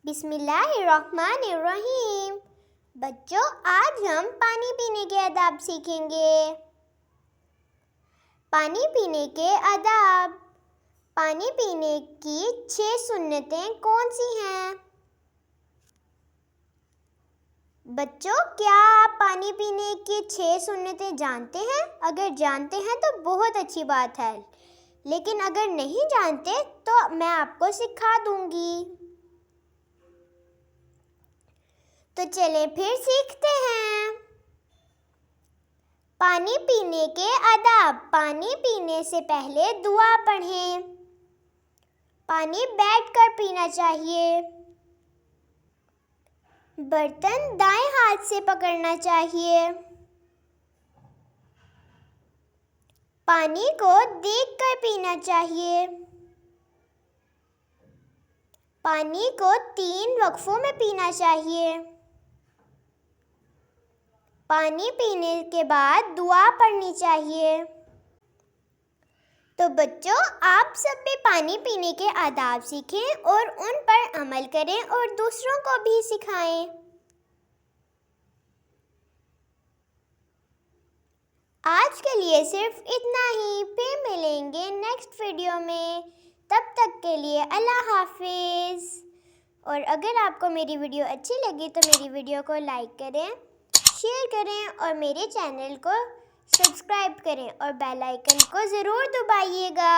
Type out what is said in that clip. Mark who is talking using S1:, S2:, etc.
S1: बिस्मिल्लाहिर्रहमानिर्रहीम। बच्चों, आज हम पानी पीने के आदाब सीखेंगे। पानी पीने के आदाब। पानी पीने की 6 सुन्नतें कौन सी हैं? बच्चों, क्या आप पानी पीने की 6 सुन्नतें जानते हैं? अगर जानते हैं तो बहुत अच्छी बात है, लेकिन अगर नहीं जानते तो मैं आपको सिखा दूंगी। तो चलें फिर सीखते हैं। पानी पीने के आदाब। पानी पीने से पहले दुआ पढ़ें। पानी बैठकर पीना चाहिए। बर्तन दाएं हाथ से पकड़ना चाहिए। पानी को देखकर पीना चाहिए। पानी को 3 वक्फों में पीना चाहिए। पानी पीने के बाद दुआ पढ़नी चाहिए। तो बच्चों, आप सब भी पानी पीने के आदाब सीखें और उन पर अमल करें और दूसरों को भी सिखाएं। आज के लिए सिर्फ इतना ही, फिर मिलेंगे नेक्स्ट वीडियो में। तब तक के लिए अल्लाह हाफिज़। और अगर आपको मेरी वीडियो अच्छी लगी तो मेरी वीडियो को लाइक करें, शेयर करें और मेरे चैनल को सब्सक्राइब करें और बेल आइकन को ज़रूर दबाइएगा।